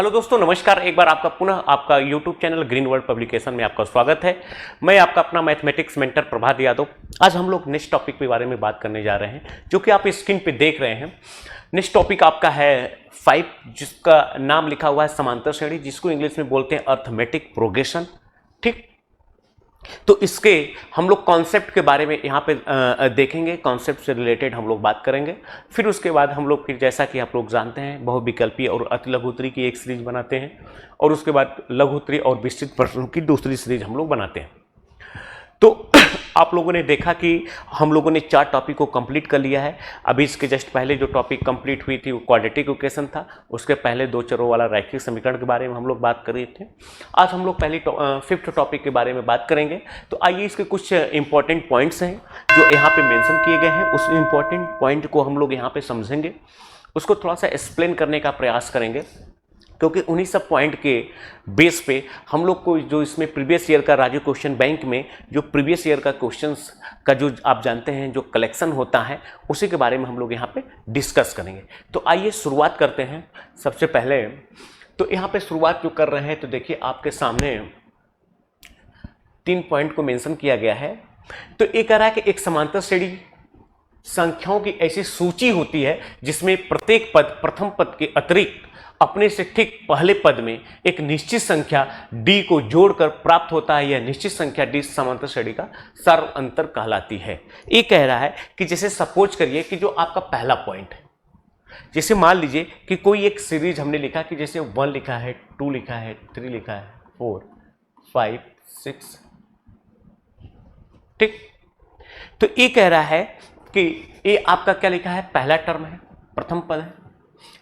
Hello दोस्तों, नमस्कार। एक बार आपका पुनः आपका YouTube channel green world publication में आपका स्वागत है। मैं आपका अपना मैथमेटिक्स मेंटर प्रभात यादव। आज हम लोग नेक्स्ट टॉपिक के बारे में बात करने जा रहे हैं, जो कि आप स्क्रीन पे देख रहे हैं। नेक्स्ट टॉपिक आपका है 5, जिसका नाम लिखा हुआ है समांतर श्रेणी, जिसको इंग्लिश में बोलते हैं अर्थमेटिक प्रोग्रेशन। ठीक, तो इसके हम लोग कॉन्सेप्ट के बारे में यहाँ पे देखेंगे, कॉन्सेप्ट से रिलेटेड हम लोग बात करेंगे। फिर उसके बाद हम लोग फिर जैसा कि आप लोग जानते हैं बहुविकल्पी और अति लघुत्तरी की एक सीरीज बनाते हैं, और उसके बाद लघुत्तरी और विस्तृत प्रश्नों की दूसरी सीरीज हम लोग बनाते हैं। तो आप लोगों ने देखा कि हम लोगों ने 4 टॉपिक को कंप्लीट कर लिया है। अभी इसके जस्ट पहले जो टॉपिक कंप्लीट हुई थी वो क्वाड्रेटिक इक्वेशन था। उसके पहले 2 चरों वाला रैखिक समीकरण के बारे में हम लोग बात कर रहे थे। आज हम लोग पहले 5th टॉपिक के बारे में बात करेंगे। तो आइए इसके कुछ इंपॉर्टेंट पॉइंट्स हैं जो यहाँ पे मेंशन किए गए हैं, उस इंपॉर्टेंट पॉइंट को हम लोग यहाँ पे समझेंगे, उसको थोड़ा सा एक्सप्लेन करने का प्रयास करेंगे, क्योंकि उन्हीं सब पॉइंट के बेस पे हम लोग को जो इसमें प्रीवियस ईयर का राजीव क्वेश्चन बैंक में जो प्रीवियस ईयर का क्वेश्चंस का जो आप जानते हैं जो कलेक्शन होता है, उसी के बारे में हम लोग यहाँ पे डिस्कस करेंगे। तो आइए शुरुआत करते हैं। सबसे पहले तो यहाँ पे शुरुआत जो कर रहे हैं, तो देखिए आपके सामने 3 पॉइंट को मेंशन किया गया है। तो ये कह रहा है कि एक समांतर श्रेणी संख्याओं की ऐसी सूची होती है जिसमें प्रत्येक पद प्रथम पद के अतिरिक्त अपने से ठीक पहले पद में एक निश्चित संख्या d को जोड़कर प्राप्त होता है। यह निश्चित संख्या d समांतर श्रेणी का सर्व अंतर कहलाती है। ये कह रहा है कि जैसे सपोज करिए कि जो आपका पहला पॉइंट है, जैसे मान लीजिए कि कोई एक सीरीज हमने लिखा कि जैसे 1 लिखा है, 2 लिखा है, 3 लिखा है, 4, 5, 6। ठीक, तो ये कह रहा है कि ये आपका क्या लिखा है, पहला टर्म है, प्रथम पद है,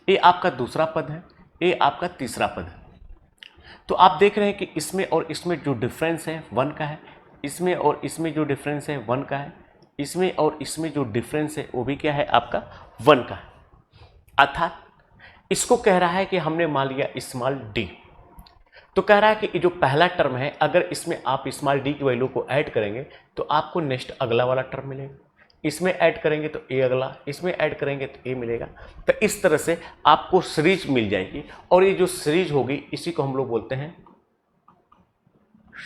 ये आपका दूसरा पद है, ये आपका तीसरा पद है। तो आप देख रहे हैं कि इसमें और इसमें जो डिफरेंस है 1 का है, इसमें और इसमें जो डिफरेंस है 1 का है, इसमें और इसमें जो डिफरेंस है वो भी क्या है, आपका 1 का है। अर्थात इसको कह रहा है कि हमने मान लिया स्मॉल d। तो कह रहा है कि जो पहला टर्म है, अगर इसमें आप स्मॉल d की वैल्यू को ऐड करेंगे तो आपको नेक्स्ट अगला वाला टर्म मिलेगा। इसमें ऐड करेंगे तो ए अगला, इसमें ऐड करेंगे तो ए मिलेगा। तो इस तरह से आपको सीरीज मिल जाएगी, और ये जो सीरीज होगी इसी को हम लोग बोलते हैं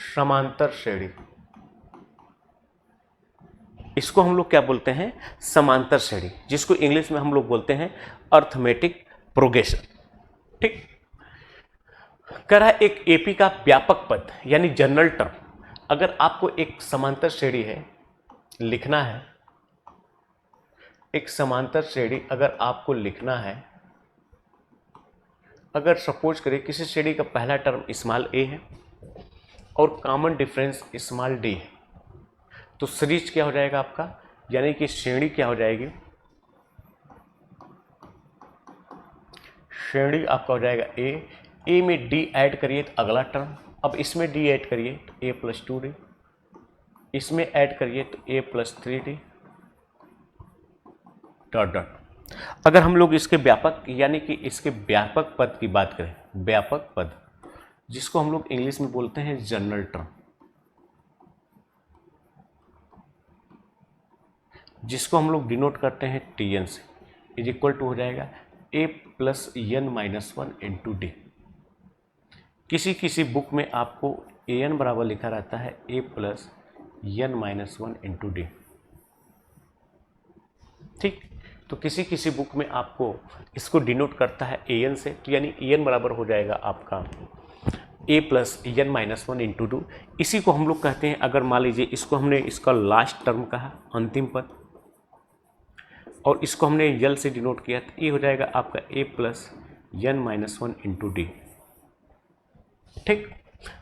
समांतर श्रेणी। इसको हम लोग क्या बोलते हैं, समांतर श्रेणी, जिसको इंग्लिश में हम लोग बोलते हैं अर्थमेटिक प्रोग्रेशन। ठीक, कह रहा है एक एपी का व्यापक पद यानी जनरल टर्म, अगर आपको एक समांतर श्रेणी है लिखना है, एक समांतर श्रेणी अगर आपको लिखना है, अगर सपोज करें किसी श्रेणी का पहला टर्म स्मॉल ए है और कॉमन डिफरेंस स्मॉल डी है, तो सीरीज क्या हो जाएगा आपका, यानी कि श्रेणी क्या हो जाएगी, श्रेणी आपका हो जाएगा ए में डी ऐड करिए तो अगला टर्म, अब इसमें डी ऐड करिए तो ए प्लस 2d, इसमें ऐड करिए तो ए प्लस 3d डॉट डॉट। अगर हम लोग इसके व्यापक यानी कि इसके व्यापक पद की बात करें, व्यापक पद जिसको हम लोग इंग्लिश में बोलते हैं जनरल टर्म, जिसको हम लोग डिनोट करते हैं tn से, इज इक्वल टू हो जाएगा a plus n minus 1 into D. किसी किसी बुक में आपको an बराबर लिखा रहता है a plus n minus 1 into D. ठीक, तो किसी किसी बुक में आपको इसको डिनोट करता है an से, तो यानी an बराबर हो जाएगा आपका a plus n minus 1 into 2। इसी को हम लोग कहते हैं, अगर मान लीजिए इसको हमने इसका लास्ट टर्म कहा, अंतिम पद, और इसको हमने यल से डिनोट किया, तो ये हो जाएगा आपका a plus n minus 1 into D. ठीक,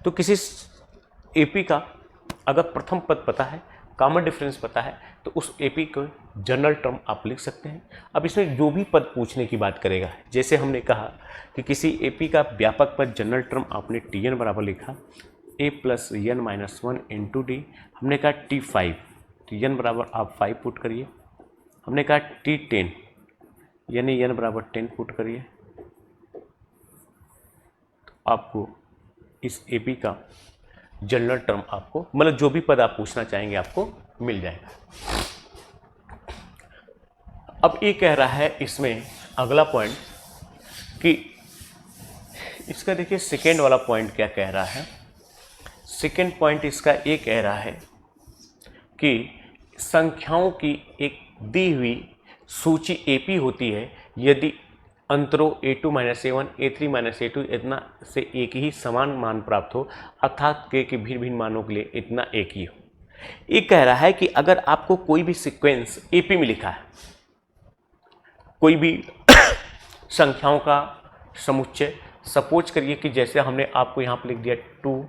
तो किसी एपी का अगर प्रथम पद पता है, कॉमन डिफरेंस पता है, तो उस एपी को जनरल टर्म आप लिख सकते हैं। अब इसमें जो भी पद पूछने की बात करेगा, जैसे हमने कहा कि किसी एपी का व्यापक पद जनरल टर्म आपने tn बराबर लिखा a plus n minus 1 into D, हमने कहा t5, तो n बराबर आप 5 पुट करिए, हमने कहा t10 यानी n बराबर 10 पुट करिए, तो आपको इस एपी का जनरल टर्म आपको, मतलब जो भी पद आप पूछना चाहेंगे आपको मिल जाएगा। अब ये कह रहा है इसमें अगला पॉइंट कि इसका देखिए सेकेंड वाला पॉइंट क्या कह रहा है। सेकेंड पॉइंट इसका ये कह रहा है कि संख्याओं की एक दी हुई सूची एपी होती है यदि अंतरों a2 - a1 a3 - a2 इतना से एक ही समान मान प्राप्त हो, अर्थात के भिन्न भिन्न मानों के लिए इतना एक ही हो। ये कह रहा है कि अगर आपको कोई भी सीक्वेंस एपी में लिखा है, कोई भी संख्याओं का समुच्चय, सपोज करिए कि जैसे हमने आपको यहाँ पर लिख दिया 2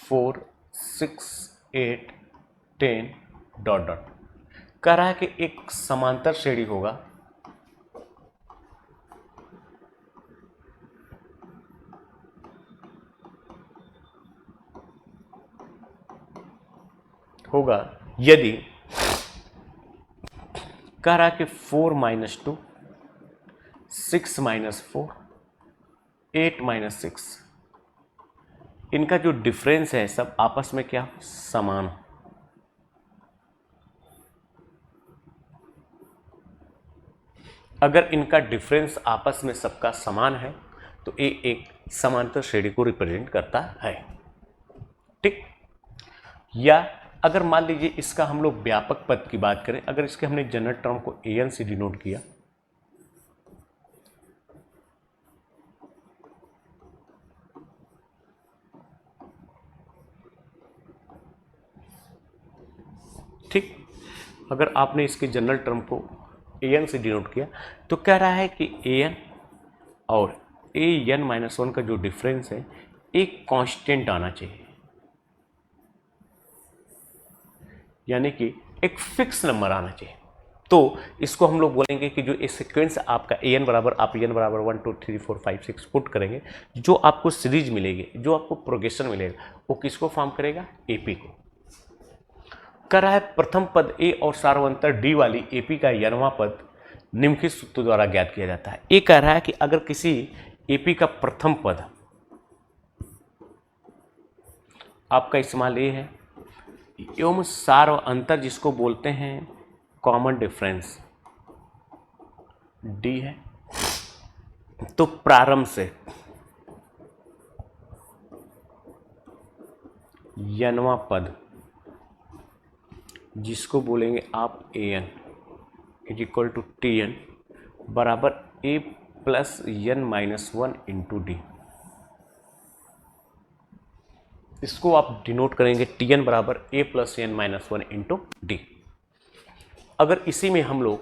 4 6 8 10 डॉट डॉट, कह रहा है कि एक समांतर श्रेणी होगा यदि कह रहा है कि 4 - 2 6 - 4 8 - 6 इनका जो डिफरेंस है सब आपस में क्या समान हो। अगर इनका डिफरेंस आपस में सबका समान है तो ये एक समांतर श्रेणी को रिप्रेजेंट करता है। ठीक। या अगर मान लीजिए इसका हम लोग व्यापक पद की बात करें, अगर इसके हमने जनरल टर्म को an से डिनोट किया, ठीक, अगर आपने इसके जनरल टर्म को an से डिनोट किया तो कह रहा है कि an और an-1 का जो डिफरेंस है एक कांस्टेंट आना चाहिए, यानी कि एक फिक्स नंबर आना चाहिए। तो इसको हम लोग बोलेंगे कि जो ये सीक्वेंस आपका an बराबर आप n बराबर 1 2 3 4 5 6 पुट करेंगे, जो आपको सीरीज मिलेगी, जो आपको प्रोग्रेशन मिलेगा, वो किसको फॉर्म करेगा? एपी को। कर रहा है प्रथम पद ए और सार्वंतर डी वाली एपी का n वां पद निम्नलिखित सूत्र द्वारा ज्ञात किया जाता है। ये कह रहा है कि अगर किसी एपी का प्रथम पद आपका इस्तेमाल ये है एवं सार्व अंतर जिसको बोलते हैं कॉमन डिफरेंस डी है, तो प्रारंभ से n वां पद जिसको बोलेंगे आप an is equal to tn बराबर a plus n-1 into D. इसको आप डिनोट करेंगे tn बराबर a plus n-1 into D. अगर इसी में हम लोग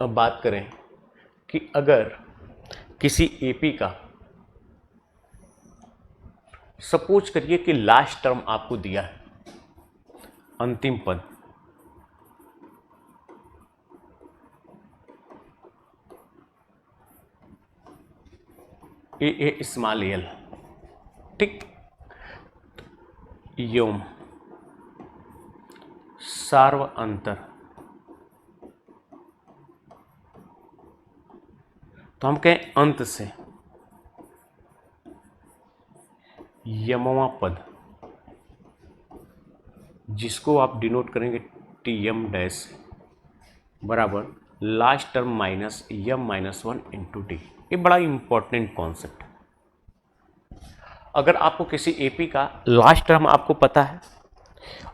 अब बात करें कि अगर किसी एपी का सपोज करिए कि लास्ट टर्म आपको दिया है, अंतिम पद, ए स्मॉल एल, ठीक, एवं सार्व अंतर, तो हम कहें अंत से यमवा पद जिसको आप डिनोट करेंगे tm डैश बराबर last term minus m-1 into D. ये बड़ा इंपॉर्टेंट कॉन्सेप्ट। अगर आपको किसी एपी का लास्ट टर्म आपको पता है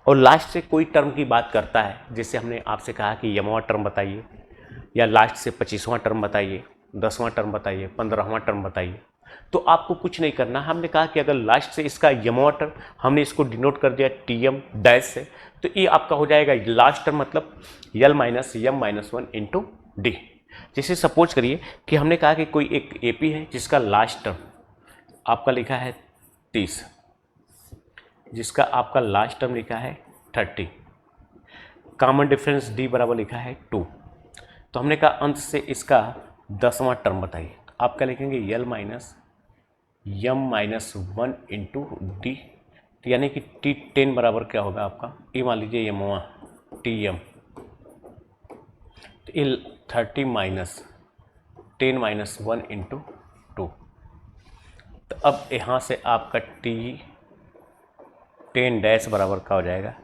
और लास्ट से कोई टर्म की बात करता है, जैसे हमने आपसे कहा कि यमवा टर्म बताइए या लास्ट से 25वां टर्म बताइए, 10वां टर्म बताइए, 15वां टर्म बताइए, तो आपको कुछ नहीं करना। हमने कहा कि अगर लास्ट से इसका यमवा टर्म हमने इसको डिनोट कर दिया tm डैश से, तो ये आपका हो जाएगा लास्ट टर्म मतलब l minus m-1 into D. जैसे सपोज करिए कि हमने कहा कि कोई एक एपी है जिसका लास्ट टर्म आपका लिखा है 30, जिसका आपका लास्ट टर्म लिखा है 30, कॉमन डिफरेंस डी बराबर लिखा है 2, तो हमने कहा अंत से इसका 10वां टर्म बताइए, तो आप क्या लिखेंगे l minus m-1 into D, तो यानी कि t10 बराबर क्या होगा आपका, ये मान लीजिए यमवा tm, तो 30 माइनस 10-1 इंटू 2, तो अब यहाँ से आपका t10 डैश बराबर क्या हो जाएगा,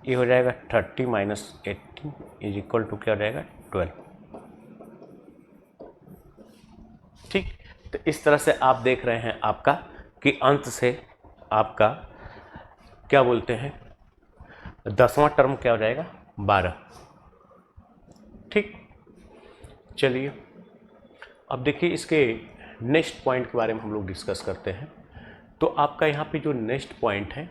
ये हो जाएगा 30 माइनस 18 इज इक्वल टू क्या हो जाएगा 12। ठीक, तो इस तरह से आप देख रहे हैं आपका कि अंत से आपका क्या बोलते हैं 10वां टर्म क्या हो जाएगा 12। ठीक, चलिए अब देखिए इसके नेक्स्ट पॉइंट के बारे में हम लोग डिस्कस करते हैं। तो आपका यहाँ पे जो नेक्स्ट पॉइंट है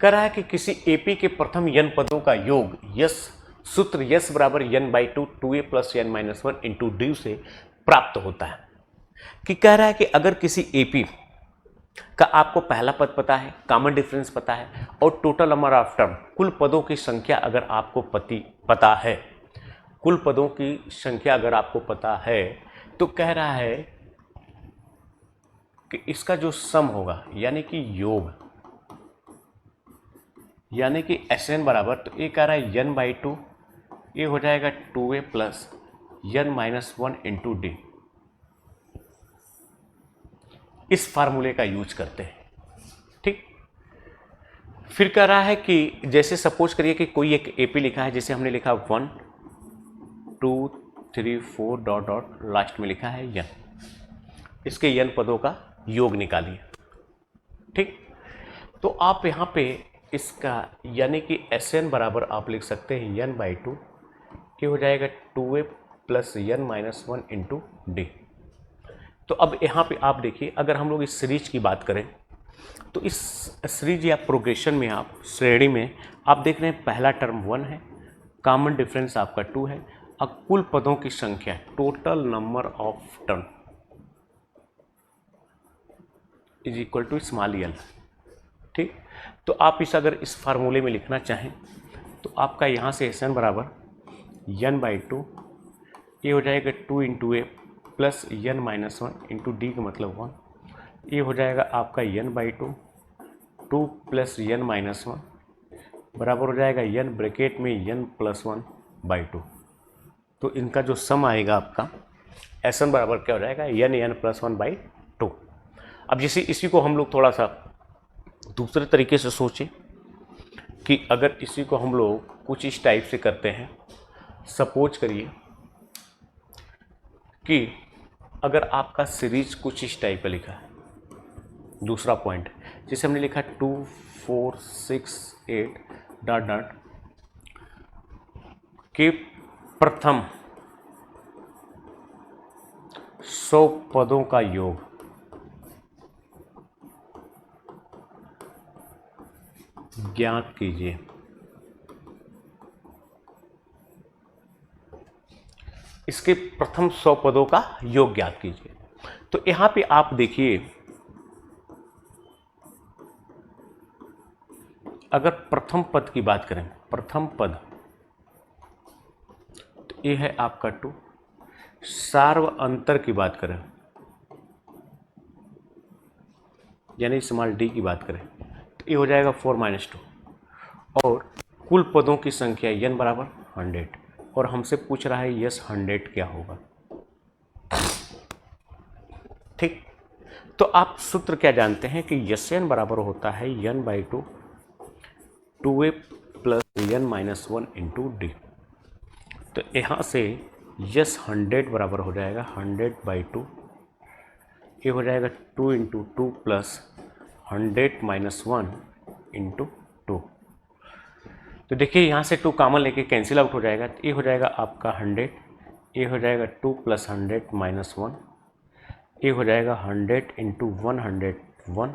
कह रहा है कि किसी एपी के प्रथम n पदों का योग यस सूत्र यस बराबर n/2 2a + n-1 into D से प्राप्त होता है। कि कह रहा है कि अगर किसी एपी का आपको पहला पद पता है, कॉमन डिफरेंस पता है और टोटल नंबर ऑफ टर्म कुल पदों की संख्या अगर आपको पता है, कुल पदों की संख्या अगर आपको पता है, तो कह रहा है कि इसका जो सम होगा यानी कि योग यानी कि Sn बराबर, तो ये कह रहा है n/2, ये हो जाएगा 2a + n-1 इंटू डी। इस फार्मूले का यूज करते हैं। ठीक, फिर कह रहा है कि जैसे सपोज करिए कि कोई एक एपी लिखा है, जैसे हमने लिखा 1 2 3 4 डॉट डॉट लास्ट में लिखा है n, इसके n पदों का योग निकालिए। ठीक, तो आप यहाँ पे इसका यानी कि Sn बराबर आप लिख सकते हैं n/2, ये हो जाएगा 2a + n-1 इंटू डी। तो अब यहाँ पे आप देखिए अगर हम लोग इस सीरीज की बात करें तो इस सीरीज या प्रोग्रेशन में आप श्रेणी में आप देख रहे हैं पहला टर्म 1 है, कॉमन डिफरेंस आपका 2 है, अब कुल पदों की संख्या total number of term is equal to small l। ठीक, तो आप अगर इस फार्मूले में लिखना चाहें तो आपका यहाँ से Sn बराबर n/2, ये हो जाएगा 2 into a + n-1 into D का मतलब 1, ये हो जाएगा आपका n/2 2 + n-1 बराबर हो जाएगा n ब्रैकेट में n+1/2। तो इनका जो सम आएगा आपका Sn बराबर क्या हो जाएगा n+1/2। अब जैसे इसी को हम लोग थोड़ा सा दूसरे तरीके से सोचें कि अगर इसी को हम लोग कुछ इस टाइप से करते हैं, सपोज करिए कि अगर आपका सीरीज कुछ इस टाइप का लिखा है, दूसरा पॉइंट जैसे हमने लिखा 2 4 6 8 डॉट डॉट के प्रथम 100 पदों का योग ज्ञात कीजिए। इसके प्रथम 100 पदों का योग ज्ञात कीजिए। तो यहां पे आप देखिए अगर प्रथम पद की बात करें, प्रथम पद तो ये है आपका 2, सार्व अंतर की बात करें यानी स्मॉल डी की बात करें तो ये हो जाएगा 4 - 2, और कुल पदों की संख्या n बराबर 100, और हमसे पूछ रहा है यस 100 क्या होगा। ठीक, तो आप सूत्र क्या जानते हैं कि Sn बराबर होता है n/2 2a + n-1 into D. तो यहाँ से यस 100 बराबर हो जाएगा 100/2, ये हो जाएगा 2 इंटू 2 + 100 - 1 इंटू 2। तो देखिए यहाँ से 2 कॉमन लेके कैंसिल आउट हो जाएगा, तो ये हो जाएगा आपका 100, ये हो जाएगा 2 + 100 - 1, ये हो जाएगा 100 इंटू 101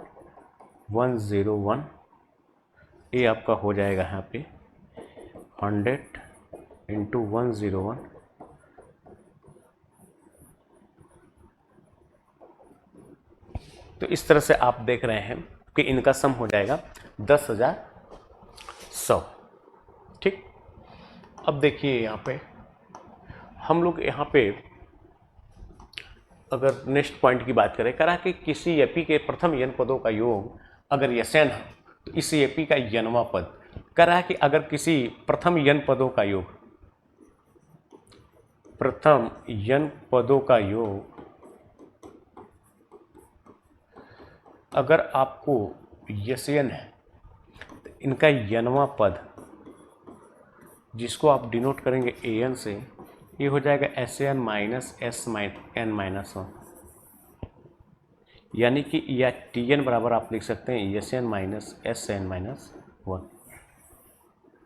101, ये आपका हो जाएगा यहाँ पे 100 इंटू 101, तो इस तरह से आप देख रहे हैं कि इनका सम हो जाएगा 10,100। ठीक, अब देखिए यहाँ पे हम लोग यहाँ पे अगर नेक्स्ट पॉइंट की बात करें, करा कि किसी एपी के प्रथम n पदों का योग अगर Sn है तो इस एपी का n वां पद, करा कि अगर किसी प्रथम n पदों का योग, प्रथम n पदों का योग अगर आपको Sn है तो इनका n वां पद जिसको आप डिनोट करेंगे An से, ये हो जाएगा S N minus S N minus 1, यानी कि या टी एन बराबर आप लिख सकते हैं S N minus S N minus 1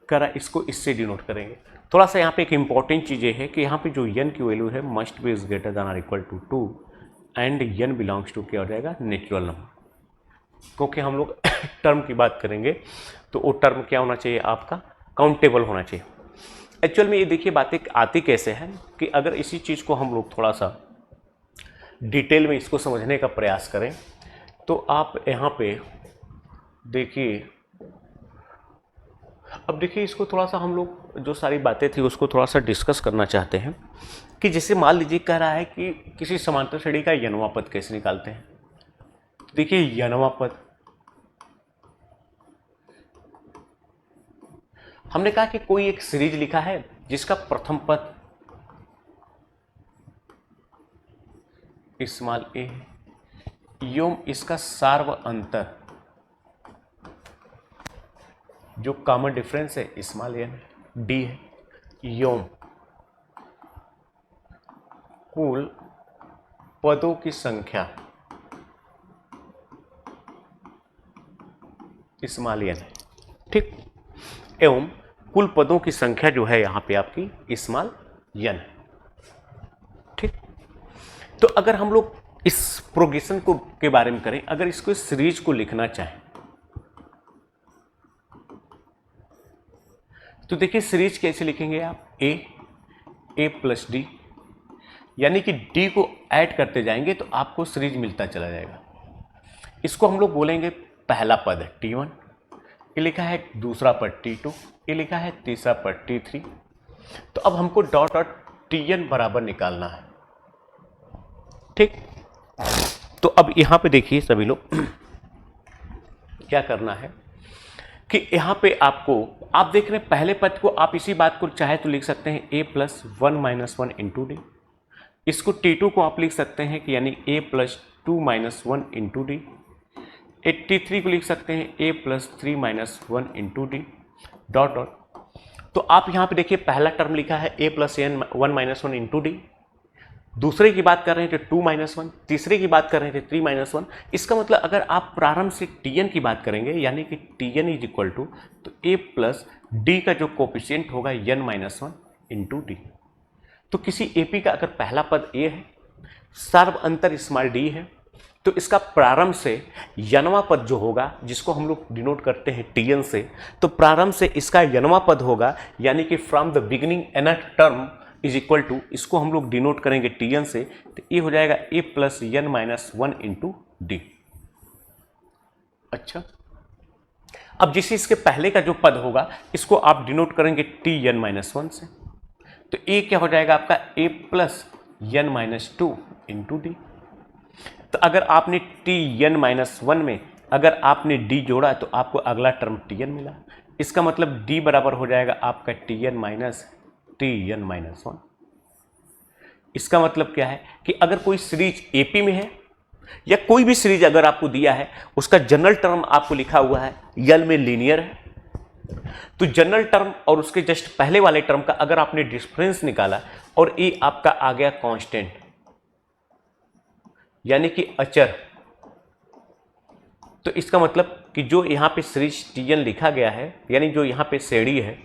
करा। इसको इससे डिनोट करेंगे। थोड़ा सा यहाँ पे एक इंपॉर्टेंट चीज़ ये है कि यहाँ पे जो n की वैल्यू है must be is greater than or equal to 2 and n belongs to क्या हो जाएगा नेचुरल नंबर, क्योंकि हम लोग टर्म की बात करेंगे तो वो टर्म क्या होना चाहिए आपका काउंटेबल होना चाहिए। एक्चुअल में ये देखिए बातें आती कैसे है कि अगर इसी चीज़ को हम लोग थोड़ा सा डिटेल में इसको समझने का प्रयास करें तो आप यहाँ पे देखिए, अब देखिए इसको थोड़ा सा हम लोग जो सारी बातें थी उसको थोड़ा सा डिस्कस करना चाहते हैं कि जैसे मान लीजिए कह रहा है कि किसी समांतर श्रेणी का यनवा पद कैसे निकालते हैं। देखिए यनवा पद हमने कहा कि कोई एक सीरीज लिखा है जिसका प्रथम पद स्मॉल ए है योम इसका सार्व अंतर जो कॉमन डिफरेंस है स्मॉल एन डी है योम कुल पदों की संख्या स्मॉल एन है, ठीक, एवं कुल पदों की संख्या जो है यहां पे आपकी स्मॉल एन है, ठीक। तो अगर हम लोग इस प्रोग्रेशन को के बारे में करें, अगर इसको सीरीज को लिखना चाहें तो देखिए सीरीज कैसे लिखेंगे आप ए प्लस डी, यानी कि डी को ऐड करते जाएंगे तो आपको सीरीज मिलता चला जाएगा। इसको हम लोग बोलेंगे पहला पद है T1, ये लिखा है दूसरा पद T2, ये लिखा है तीसरा पद T3। तो अब हमको डॉट डॉट Tn बराबर निकालना है, ठीक। तो अब यहां पे देखिए सभी लोग क्या करना है कि यहां पे आपको आप देख रहे हैं पहले पद को आप इसी बात को चाहे तो लिख सकते हैं a plus 1 minus 1 into D. इसको T2 को आप लिख सकते हैं कि यानी a plus 2 minus 1 into D. T3 को लिख सकते हैं a plus 3 minus 1 into D dot dot. तो आप यहाँ पे देखिए पहला टर्म लिखा है a plus 1 minus 1 into D, दूसरे की बात कर रहे थे 2 माइनस 1, तीसरे की बात कर रहे थे 3 माइनस 1। इसका मतलब अगर आप प्रारंभ से Tn की बात करेंगे यानी कि Tn इज इक्वल टू तो a प्लस डी का जो कोफिशिएंट होगा n माइनस 1 इंटू डी। तो किसी AP का अगर पहला पद a है, सर्व अंतर स्मॉल d है, तो इसका प्रारंभ से यनवा पद जो होगा जिसको हम लोग डिनोट करते हैं Tn से, तो प्रारंभ से इसका यनवा पद होगा यानी कि from the beginning nth term is equal to, इसको हम लोग डिनोट करेंगे Tn से, तो ये हो जाएगा a plus n minus 1 into D. अच्छा, अब जिसे इसके पहले का जो पद होगा इसको आप डिनोट करेंगे Tn माइनस 1 से, तो a क्या हो जाएगा आपका a plus n minus 2 into D. तो अगर आपने Tn माइनस 1 में अगर आपने d जोड़ा तो आपको अगला टर्म Tn मिला, इसका मतलब d बराबर हो जाएगा आपका Tn माइनस 1। इसका मतलब क्या है कि अगर कोई सीरीज AP में है या कोई भी सीरीज अगर आपको दिया है उसका जनरल टर्म आपको लिखा हुआ है यल में लीनियर है, तो जनरल टर्म और उसके जस्ट पहले वाले टर्म का अगर आपने डिफरेंस निकाला और ये आपका आ गया कांस्टेंट यानी कि अचर, तो इसका मतलब कि जो यहां पे सीरीज Tn लिखा गया है यानी जो यहां पे श्रेणी है,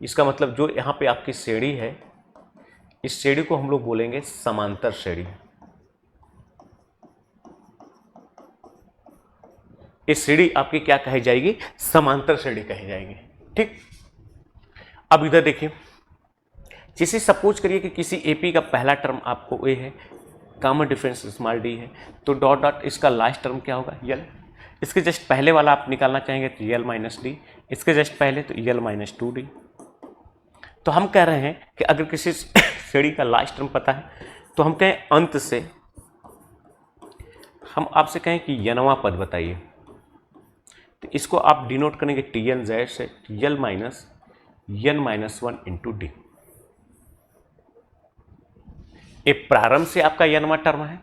इसका मतलब जो यहाँ पे आपकी श्रेणी है इस श्रेणी को हम लोग बोलेंगे समांतर श्रेणी। इस श्रेणी आपकी क्या कही जाएगी, समांतर श्रेणी कही जाएगी, ठीक। अब इधर देखिए, जैसे सपोज करिए कि किसी AP का पहला टर्म आपको A है, कॉमन डिफरेंस स्मॉल d है, तो डॉट डॉट इसका लास्ट टर्म क्या होगा यल। इसके जस्ट पहले वाला आप निकालना चाहेंगे तो यल माइनस डी, इसके जस्ट पहले तो यल माइनस 2d। तो हम कह रहे हैं कि अगर किसी श्रेणी का लास्ट टर्म पता है तो हम कहें अंत से हम आपसे कहें कि यनवा पद बताइए, तो इसको आप डिनोट करेंगे Tn z से यल minus n minus 1 into D. एक प्रारंभ से आपका यनवा टर्म है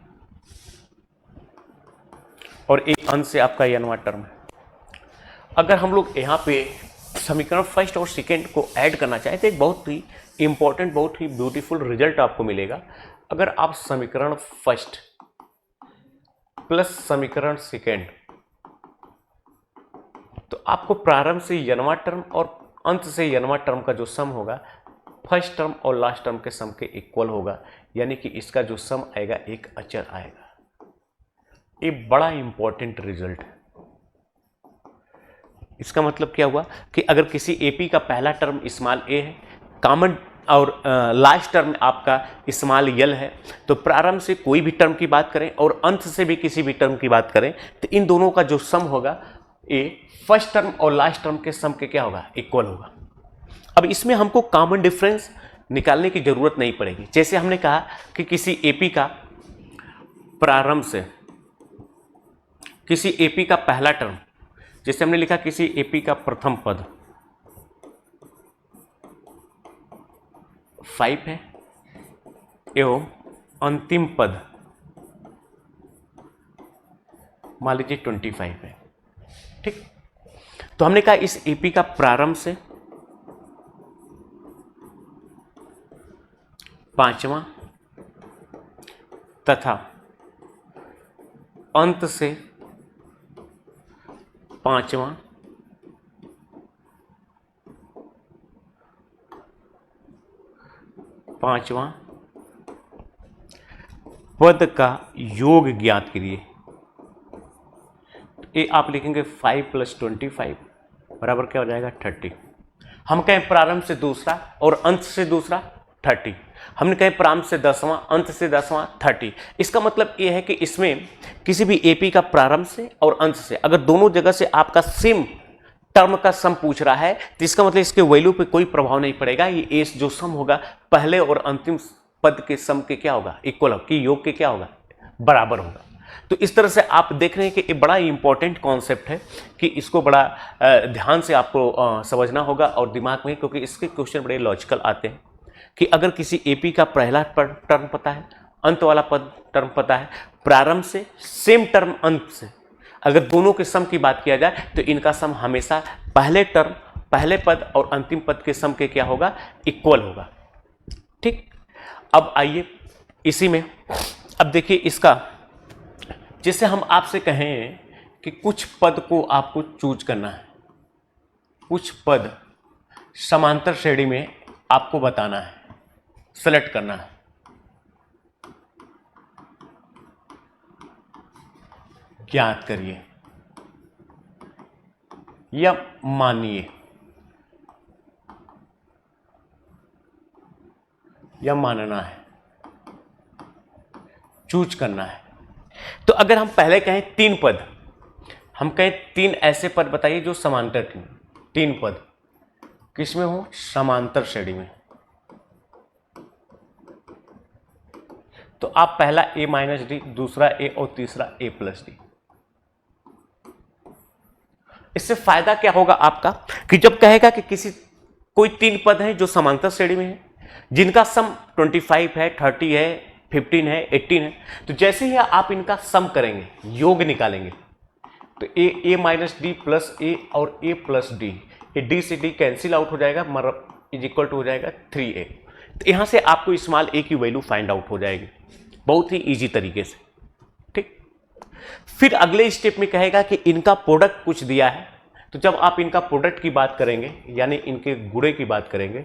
और एक अंत से आपका यनवा टर्म है। अगर हम लोग यहाँ पे समीकरण फर्स्ट और सेकेंड को ऐड करना चाहें तो एक बहुत ही इंपॉर्टेंट, बहुत ही ब्यूटीफुल रिजल्ट आपको मिलेगा। अगर आप समीकरण फर्स्ट प्लस समीकरण सेकेंड, तो आपको प्रारंभ से यनवा टर्म और अंत से यनवा टर्म का जो सम होगा फर्स्ट टर्म और लास्ट टर्म के सम के इक्वल होगा, यानी कि इसका जो सम आएगा एक अचर आएगा। ये बड़ा इंपॉर्टेंट रिजल्ट है। इसका मतलब क्या हुआ कि अगर किसी एपी का पहला टर्म स्मॉल ए है, कॉमन और लास्ट टर्म आपका स्मॉल यल है, तो प्रारंभ से कोई भी टर्म की बात करें और अंत से भी किसी भी टर्म की बात करें तो इन दोनों का जो सम होगा ये फर्स्ट टर्म और लास्ट टर्म के सम के क्या होगा, इक्वल होगा। अब इसमें हमको कॉमन डिफरेंस निकालने की जरूरत नहीं पड़ेगी। जैसे हमने कहा कि किसी एपी का प्रारंभ से, किसी एपी का पहला टर्म, जैसे हमने लिखा किसी एपी का प्रथम पद 5 है एवं अंतिम पद मान लीजिए 25 है, ठीक। तो हमने कहा इस एपी का प्रारंभ से पांचवा तथा अंत से पांचवा पद का योग ज्ञात करिए। ये आप लिखेंगे 5 + 25 बराबर क्या हो जाएगा 30। हम कहें प्रारंभ से दूसरा और अंत से दूसरा 30। हमने कहे प्रारंभ से 10वां अंत से 10वां 30। इसका मतलब ये है कि इसमें किसी भी एपी का प्रारंभ से और अंत से अगर दोनों जगह से आपका सेम टर्म का सम पूछ रहा है तो इसका मतलब इसके वैल्यू पे कोई प्रभाव नहीं पड़ेगा। ये एस जो सम होगा पहले और अंतिम पद के सम के क्या होगा, इक्वल होगा, कि योग के क्या होगा, बराबर होगा। तो इस तरह से आप देख रहे हैं कि ये बड़ा इंपॉर्टेंट कॉन्सेप्ट है कि इसको बड़ा ध्यान से आपको समझना होगा और दिमाग में, क्योंकि इसके क्वेश्चन बड़े लॉजिकल आते हैं कि अगर किसी एपी का पहला टर्म पता है, अंत वाला पद टर्म पता है, प्रारंभ से सेम टर्म अंत से अगर दोनों के सम की बात किया जाए तो इनका सम हमेशा पहले टर्म, पहले पद और अंतिम पद के सम के क्या होगा, इक्वल होगा, ठीक। अब आइए इसी में, अब देखिए इसका, जैसे हम आपसे कहें कि कुछ पद को आपको चूज करना है, कुछ पद समांतर श्रेणी में आपको बताना है, सेलेक्ट करना है। ज्ञात करिए या मानिए या मानना है, चूज करना है। तो अगर हम पहले कहें 3 पद, हम कहें 3 ऐसे पद बताइए जो समांतर की, 3 पद किसमें हो, समांतर श्रेणी में। तो आप पहला a - d, दूसरा a और तीसरा a + d। इससे फायदा क्या होगा आपका कि जब कहेगा कि किसी कोई 3 पद हैं जो समांतर श्रेणी में है, जिनका सम 25 है, 30 है, 15 है, 18 है, तो जैसे ही आप इनका सम करेंगे, योग निकालेंगे, तो a - d + a और a + d, ये d से d कैंसिल आउट हो जाएगा, मतलब इज इक्वल टू हो जाएगा 3a। तो यहां से आपको स्मॉल a की वैल्यू फाइंड आउट हो जाएगी बहुत ही इजी तरीके से, ठीक। फिर अगले स्टेप में कहेगा कि इनका प्रोडक्ट कुछ दिया है, तो जब आप इनका प्रोडक्ट की बात करेंगे यानी इनके गुणे की बात करेंगे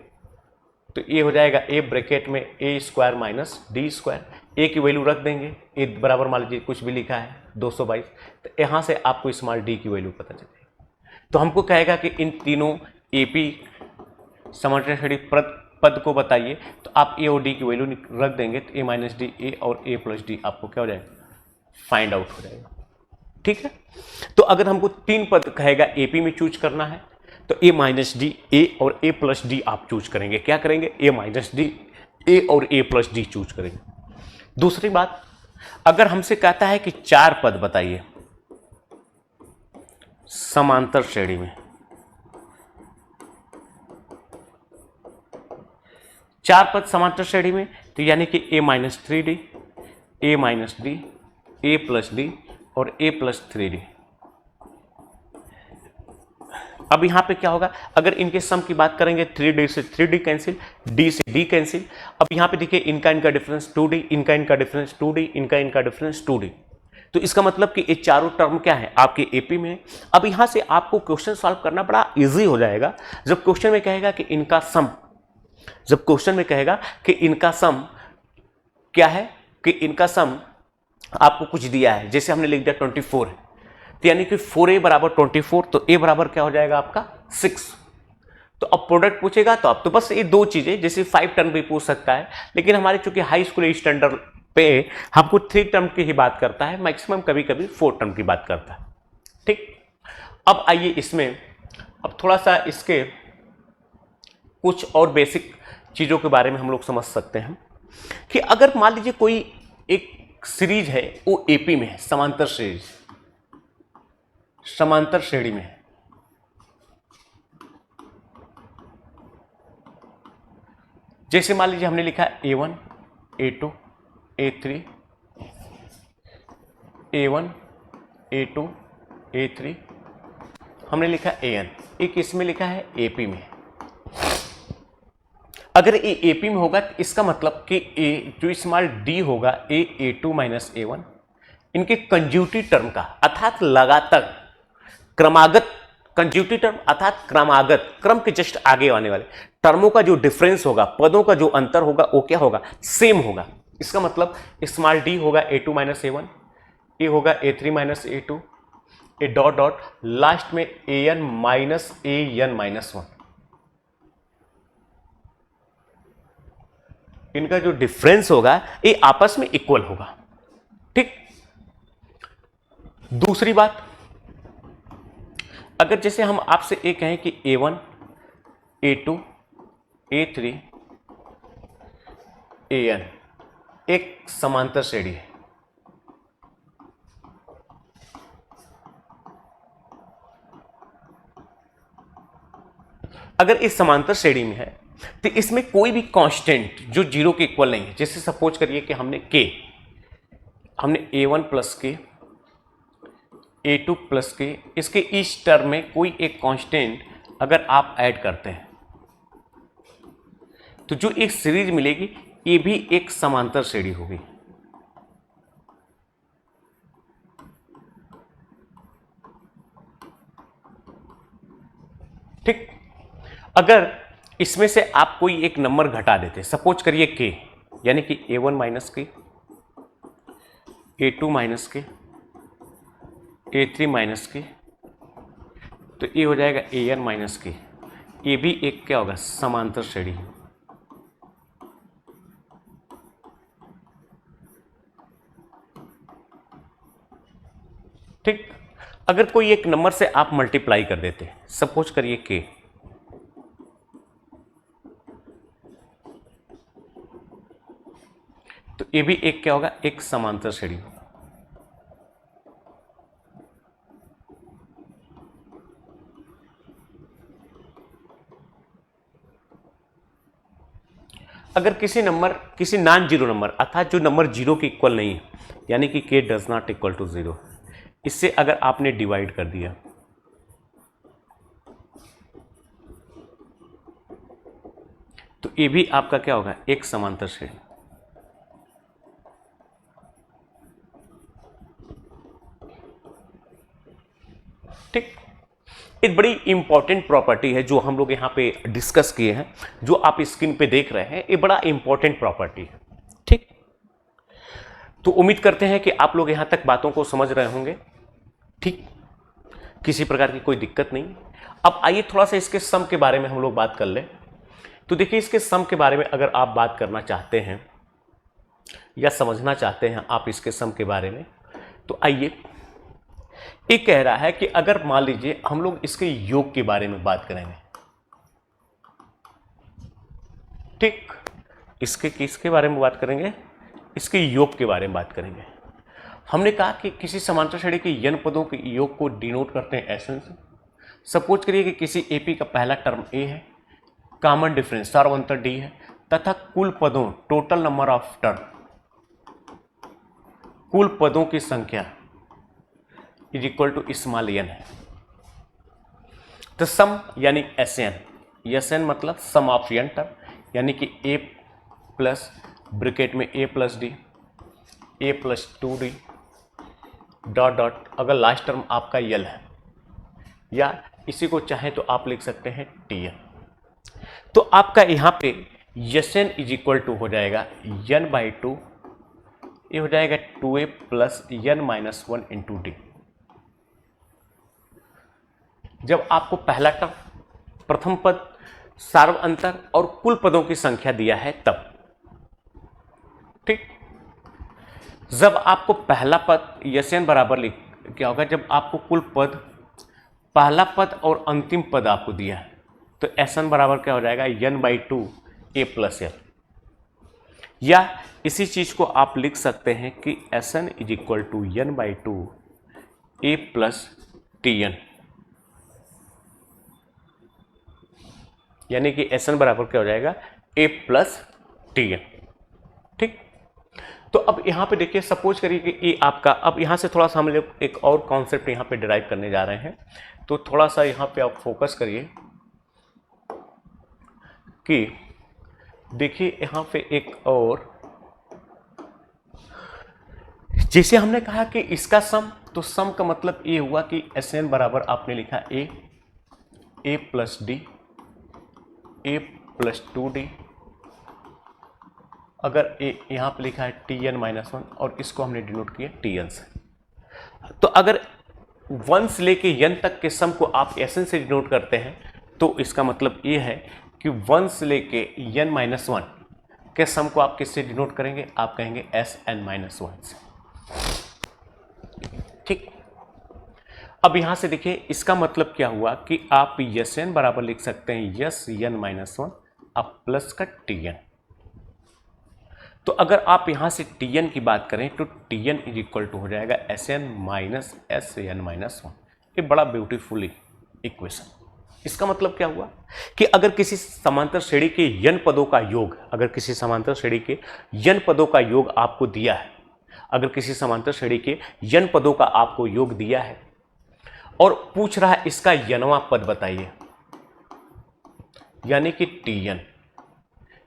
तो ये हो जाएगा a ब्रैकेट में a² - d², a की वैल्यू रख देंगे, a बराबर मान लीजिए कुछ भी लिखा है 222, तो यहाँ से आपको स्मॉल d की वैल्यू पता चलेगी। तो हमको कहेगा कि इन तीनों एपी समांतर श्रेणी पद को बताइए, तो आप a और d की वैल्यू रख देंगे, तो a - d, a और a + d आपको क्या हो जाएगा, फाइंड आउट हो जाएगा, ठीक है। तो अगर हमको 3 पद कहेगा एपी में चूज करना है तो a - d, a और a + d आप चूज करेंगे। क्या करेंगे, a - d, a और a + d चूज करेंगे। दूसरी बात, अगर हमसे कहता है कि 4 पद बताइए समांतर श्रेणी में, 4 पद समांतर श्रेणी में, तो यानी कि a - 3d, a - d, a + d और a + 3d। अब यहाँ पे क्या होगा, अगर इनके सम की बात करेंगे 3D से 3D कैंसिल, D से D कैंसिल। अब यहाँ पे देखिए इनका डिफरेंस 2D, इनका डिफरेंस 2D, इनका डिफरेंस 2D। तो इसका मतलब कि ये चारों टर्म क्या है आपके एपी में है। अब यहाँ से आपको क्वेश्चन सॉल्व करना बड़ा इजी हो जाएगा जब क्वेश्चन में कहेगा कि इनका सम, जब क्वेश्चन में कहेगा कि इनका सम क्या है, कि इनका सम आपको कुछ दिया है, जैसे हमने लिख दिया 24 है, तो यानी कि 4a बराबर 24, तो a बराबर क्या हो जाएगा आपका 6। तो अब प्रोडक्ट पूछेगा तो अब तो बस ये दो चीजें, जैसे 5 टर्म भी पूछ सकता है, लेकिन हमारे चूंकि हाई स्कूल स्टैंडर्ड पे हमको 3 टर्म की ही बात करता है, मैक्सिमम कभी कभी 4 टर्म की बात करता है। ठीक, अब आइए इसमें अब थोड़ा सा इसके कुछ और बेसिक चीजों के बारे में हम लोग समझ सकते हैं कि अगर मान लीजिए कोई एक सीरीज है वो एपी में है, समांतर सीरीज, समांतर श्रेणी में है, जैसे मान लीजिए हमने लिखा A1 A2 A3, A1 A2 A3, हमने लिखा AN, एक इसमें लिखा है AP में। अगर ये AP में होगा तो इसका मतलब कि A जो स्मॉल d होगा A2 माइनस A1 इनके कंज्यूटिव टर्म का, अर्थात लगातार क्रमागत, कंज्यूटिव टर्म अर्थात क्रमागत, क्रम के जस्ट आगे आने वाले टर्मों का जो डिफरेंस होगा, पदों का जो अंतर होगा वो क्या होगा, सेम होगा। इसका मतलब स्मॉल d होगा A2 माइनस A1, ए होगा A3 माइनस A2, ए डॉट डॉट लास्ट में AN माइनस AN माइनस 1। इनका जो डिफरेंस होगा ये आपस में इक्वल होगा। ठीक, दूसरी बात, अगर जैसे हम आपसे ये कहें कि A1 A2 A3 AN एक समांतर श्रेणी है, अगर इस समांतर श्रेणी में है तो इसमें कोई भी कांस्टेंट जो जीरो के इक्वल नहीं है, जैसे सपोज करिए कि हमने A1 प्लस के A2 प्लस के, इसके इस टर्म में कोई एक कांस्टेंट अगर आप ऐड करते हैं तो जो एक सीरीज मिलेगी ये भी एक समांतर श्रेणी होगी। ठीक, अगर इसमें से आप कोई एक नंबर घटा देते, सपोज करिए k, यानी कि A1 माइनस के, A2 माइनस के, A3 माइनस के, तो ये हो जाएगा AN माइनस के, ये भी एक क्या होगा, समांतर श्रेणी। ठीक, अगर कोई एक नंबर से आप मल्टीप्लाई कर देते, सपोज करिए k, तो ये भी एक क्या होगा, एक समांतर श्रेणी। अगर किसी नॉन जीरो नंबर अर्थात जो नंबर जीरो के इक्वल नहीं है, यानी कि k does not equal to zero, इससे अगर आपने डिवाइड कर दिया तो ये भी आपका क्या होगा, एक समांतर श्रेणी। ठीक, एक बड़ी इंपॉर्टेंट प्रॉपर्टी है जो हम लोग यहाँ पे डिस्कस किए हैं, जो आप स्क्रीन पे देख रहे हैं, ये बड़ा इंपॉर्टेंट प्रॉपर्टी है। ठीक, तो उम्मीद करते हैं कि आप लोग यहाँ तक बातों को समझ रहे होंगे। ठीक, किसी प्रकार की कोई दिक्कत नहीं। अब आइए थोड़ा सा इसके सम के बारे में हम लोग बात कर लें। तो देखिए इसके सम के बारे में अगर आप बात करना चाहते हैं या समझना चाहते हैं आप इसके सम के बारे में, तो आइए, ये कह रहा है कि अगर मान लीजिए हम लोग इसके योग के बारे में बात करेंगे। ठीक, इसके किसके बारे में बात करेंगे, इसके योग के बारे में बात करेंगे। हमने कहा कि किसी समांतर श्रेणी के n पदों के योग को डिनोट करते हैं SN से। सपोज करिए कि किसी AP का पहला टर्म A है, कॉमन डिफरेंस सार्वंतर D है, तथा कुल पदों, टोटल नंबर ऑफ टर्म, कुल पदों की संख्या is equal to small n है। तो सम यानी एस एन मतलब सम ऑफ एन टर्म, यानी कि ए प्लस ब्रैकेट में ए प्लस डी, ए प्लस 2d डॉट डॉट, अगर लास्ट टर्म आपका यल है, या इसी को चाहे तो आप लिख सकते हैं टी एन। तो आपका यहां पे S N is equal to हो जाएगा n बाई 2, ये हो जाएगा 2a plus n minus 1 into D. जब आपको पहला टर्म, प्रथम पद, सार्व अंतर और कुल पदों की संख्या दिया है तब, ठीक। जब आपको पहला पद एस एन बराबर क्या होगा, जब आपको कुल पद, पहला पद और अंतिम पद आपको दिया है, तो एस एन बराबर क्या हो जाएगा n by 2 A plus L. या इसी चीज को आप लिख सकते हैं कि S N is equal to n by 2 A plus T N, यानी कि एस एन बराबर क्या हो जाएगा ए प्लस टी एन, ठीक। तो अब यहां पे देखिए, सपोज करिए कि ये आपका, अब यहां से थोड़ा सा हम लोग एक और कॉन्सेप्ट यहां पे डिराइव करने जा रहे हैं, तो थोड़ा सा यहां पे आप फोकस करिए कि देखिए यहां पे एक और, जैसे हमने कहा कि इसका सम, तो सम का मतलब ये हुआ कि एस एन बराबर आपने लिखा ए प्लस डी, ए प्लस 2d, अगर ए यहां पे लिखा है टी एन माइनस 1 और इसको हमने डिनोट किया टी एन से। तो अगर 1 से लेके n तक के सम को आप एस एन से डिनोट करते हैं, तो इसका मतलब ये है कि 1 से लेके n माइनस 1 के सम को आप किससे डिनोट करेंगे, आप कहेंगे एस एन माइनस 1 से, ठीक। अब यहां से देखिए, इसका मतलब क्या हुआ कि आप एस एन बराबर लिख सकते हैं यस n माइनस 1 अब प्लस का टी एन। तो अगर आप यहां से टी एन की बात करें तो T N is equal to हो जाएगा S N minus S N minus 1। ये बड़ा ब्यूटीफुल इक्वेशन। इसका मतलब क्या हुआ कि अगर किसी समांतर श्रेणी के n पदों का योग, अगर किसी समांतर श्रेणी के n पदों का योग आपको दिया है, अगर किसी समांतर श्रेणी के n पदों का आपको योग दिया है और पूछ रहा है इसका nवां पद बताइए, यानी कि Tn,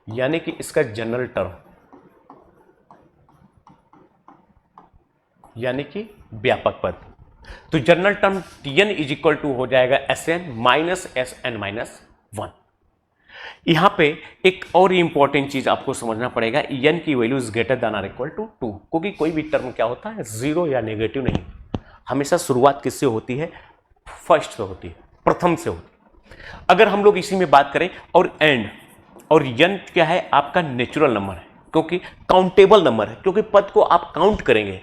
यानी कि इसका जनरल टर्म, यानी कि व्यापक पद, तो general term Tn is equal to हो जाएगा Sn माइनस Sn माइनस 1। यहां पे एक और इंपॉर्टेंट चीज आपको समझना पड़ेगा, n की वैल्यू इज ग्रेटर देन और इक्वल टू 2, क्योंकि कोई भी टर्म क्या होता है, जीरो या नेगेटिव नहीं, हमेशा शुरुआत किससे होती है, फर्स्ट से होती है, प्रथम से होती है। अगर हम लोग इसी में बात करें और एंड, और n क्या है आपका नेचुरल नंबर है, क्योंकि काउंटेबल नंबर है, क्योंकि पद को आप काउंट करेंगे,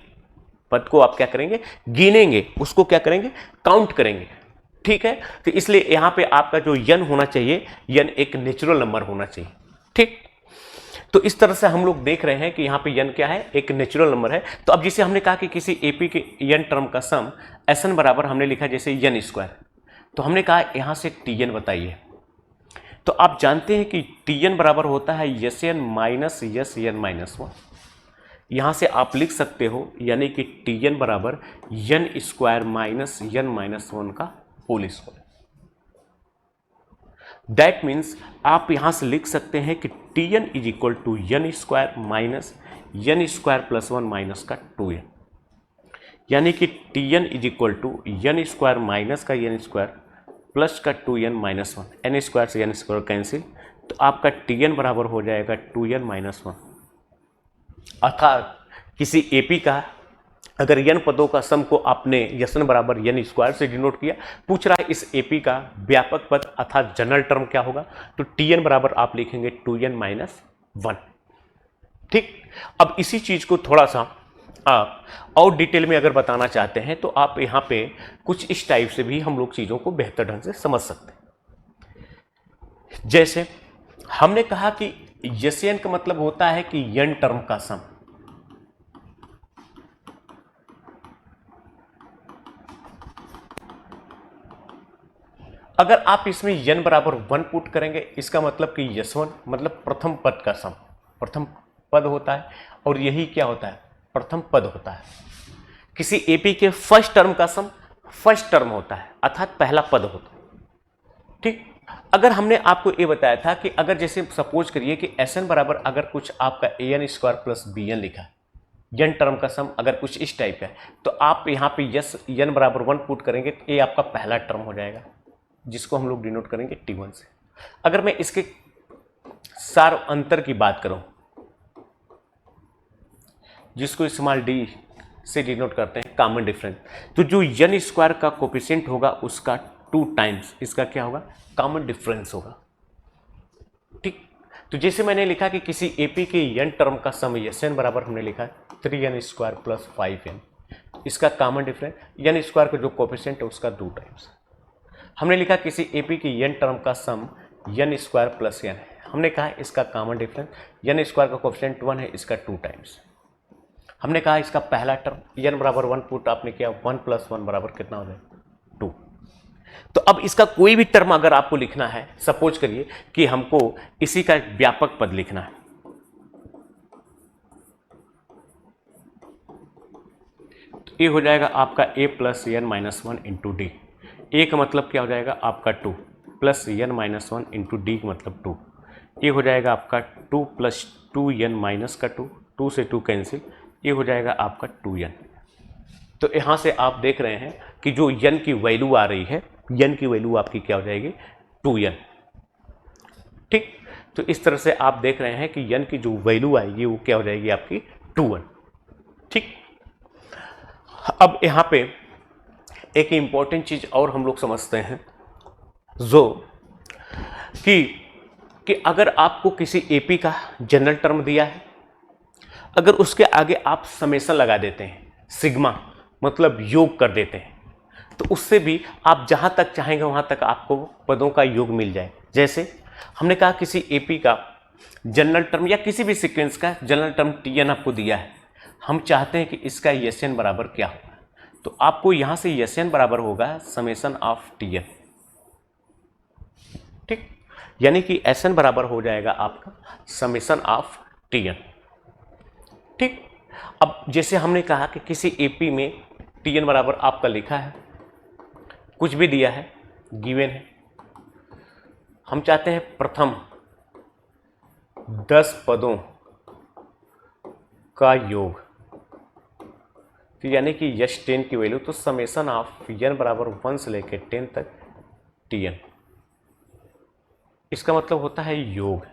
पद को आप क्या करेंगे, गिनेंगे, उसको क्या करेंगे, काउंट करेंगे, ठीक है। तो इसलिए यहां पे आपका जो n होना चाहिए, n एक नेचुरल नंबर होना चाहिए, ठीक। तो इस तरह से हम लोग देख रहे हैं कि यहाँ पे n क्या है, एक नेचुरल नंबर है। तो अब जैसे हमने कहा कि किसी एपी के n टर्म का सम Sn बराबर हमने लिखा जैसे n स्क्वायर, तो हमने कहा यहां से Tn बताइए, तो आप जानते हैं कि Tn बराबर होता है Sn माइनस Sn माइनस 1। यहां से आप लिख सकते हो, यानी कि Tn बराबर n square minus n minus 1 का होल स्क्वायर। दैट मीन्स आप यहां से लिख सकते हैं कि Tn is equal to n square minus n square plus 1 minus का 2n, यानी कि Tn is equal to n square minus का n स्क्वायर प्लस का 2n माइनस 1, n स्क्वायर से n स्क्वायर कैंसिल, तो आपका Tn बराबर हो जाएगा 2n माइनस 1। अर्थात किसी एपी का अगर n पदों का सम को आपने Sn बराबर n स्क्वायर से डिनोट किया, पूछ रहा है इस एपी का व्यापक पद अर्थात जनरल टर्म क्या होगा, तो Tn बराबर आप लिखेंगे 2n माइनस 1, ठीक। अब इसी चीज को थोड़ा सा आप और डिटेल में अगर बताना चाहते हैं, तो आप यहाँ पे कुछ इस टाइप से भी हम लोग चीजों को बेहतर ढंग से समझ सकते हैं। जैसे हमने कहा कि Sn का मतलब होता है कि n टर्म का सम, अगर आप इसमें n बराबर 1 पुट करेंगे, इसका मतलब कि S1 मतलब प्रथम पद का सम, प्रथम पद होता है, और यही क्या होता है, प्रथम पद होता है। किसी एपी के फर्स्ट टर्म का सम फर्स्ट टर्म होता है, अर्थात पहला पद होता है, ठीक। अगर हमने आपको ये बताया था कि अगर जैसे सपोज करिए कि Sn बराबर अगर कुछ आपका an स्क्वायर प्लस bn लिखा है, n टर्म का सम अगर कुछ इस टाइप का है, तो आप यहाँ पे यस n बराबर 1 पुट करेंगे तो ये आपका पहला टर्म हो जाएगा, जिसको हम लोग डिनोट करेंगे t1 से। अगर मैं इसके सार अंतर की बात करूं, जिसको स्मॉल d से डिनोट करते हैं कॉमन डिफरेंस, तो जो n स्क्वायर का कोफिशिएंट होगा उसका 2 टाइम्स इसका क्या होगा, कॉमन डिफरेंस होगा। ठीक। तो जैसे मैंने लिखा कि किसी एपी के n टर्म का सम Sn बराबर हमने लिखा 3n स्क्वायर प्लस 5n, इसका कॉमन डिफरेंस n स्क्वायर का जो कोफिशिएंट है उसका 2 टाइम्स। हमने लिखा किसी एपी की n टर्म का सम n स्क्वायर प्लस n है, हमने कहा इसका कॉमन डिफरेंस n स्क्वायर का कोफिशिएंट 1 है, इसका 2 टाइम्स। हमने कहा इसका पहला टर्म n बराबर 1 पुट आपने किया, 1 प्लस 1 बराबर कितना हो जाएगा 2। तो अब इसका कोई भी टर्म अगर आपको लिखना है, सपोज करिए कि हमको इसी का एक व्यापक पद लिखना है, तो ये हो जाएगा आपका a plus n minus 1 into D. A का मतलब क्या हो जाएगा आपका 2 plus n minus 1 into D का मतलब 2। ये हो जाएगा आपका 2 प्लस 2n माइनस का 2, 2 से 2 कैंसिल, ये हो जाएगा आपका 2n। तो यहाँ से आप देख रहे हैं कि जो n की वैल्यू आ रही है, n की वैल्यू आपकी क्या हो जाएगी 2n। ठीक। तो इस तरह से आप देख रहे हैं कि n की जो वैल्यू आएगी वो क्या हो जाएगी आपकी 2n। ठीक। अब यहाँ पे एक इम्पॉर्टेंट चीज और हम लोग समझते हैं, जो कि अगर आपको किसी एपी का जनरल टर्म दिया है, अगर उसके आगे आप समेशन लगा देते हैं, सिग्मा मतलब योग कर देते हैं, तो उससे भी आप जहां तक चाहेंगे वहां तक आपको पदों का योग मिल जाए। जैसे हमने कहा किसी एपी का जनरल टर्म या किसी भी सीक्वेंस का जनरल टर्म tn आपको दिया है, हम चाहते हैं कि इसका Sn बराबर क्या होगा, तो आपको यहां से Sn बराबर होगा समेशन ऑफ tn। ठीक। यानी कि Sn बराबर हो जाएगा आपका समेशन ऑफ tn। ठीक। अब जैसे हमने कहा कि किसी एपी में tn बराबर आपका लिखा है, कुछ भी दिया है, गिवन है, हम चाहते हैं प्रथम 10 पदों का योग, तो यानी कि यश 10 की वैल्यू, तो समेशन ऑफ n बराबर 1 से लेकर 10 तक tn, इसका मतलब होता है योग।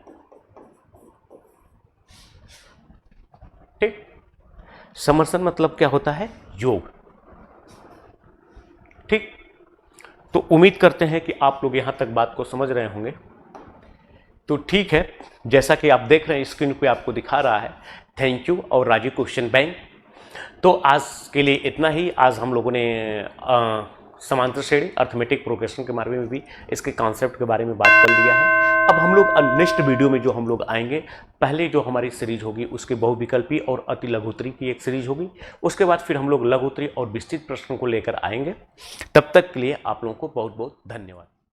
ठीक। समर्शन मतलब क्या होता है, योग। ठीक। तो उम्मीद करते हैं कि आप लोग यहां तक बात को समझ रहे होंगे। तो ठीक है, जैसा कि आप देख रहे हैं स्क्रीन पे आपको दिखा रहा है, थैंक यू और राजीव क्वेश्चन बैंक। तो आज के लिए इतना ही। आज हम लोगों ने समांतर श्रेणी अर्थमेटिक प्रोग्रेशन के बारे में भी, इसके कॉन्सेप्ट के बारे में बात कर लिया है। अब हम लोग नेक्स्ट वीडियो में जो हम लोग आएंगे, पहले जो हमारी सीरीज होगी उसके बहुविकल्पी और अति लघुत्तरी की एक सीरीज होगी, उसके बाद फिर हम लोग लघुत्तरी और विस्तृत प्रश्नों को लेकर आएंगे। तब तक के लिए आप लोगों को बहुत बहुत धन्यवाद।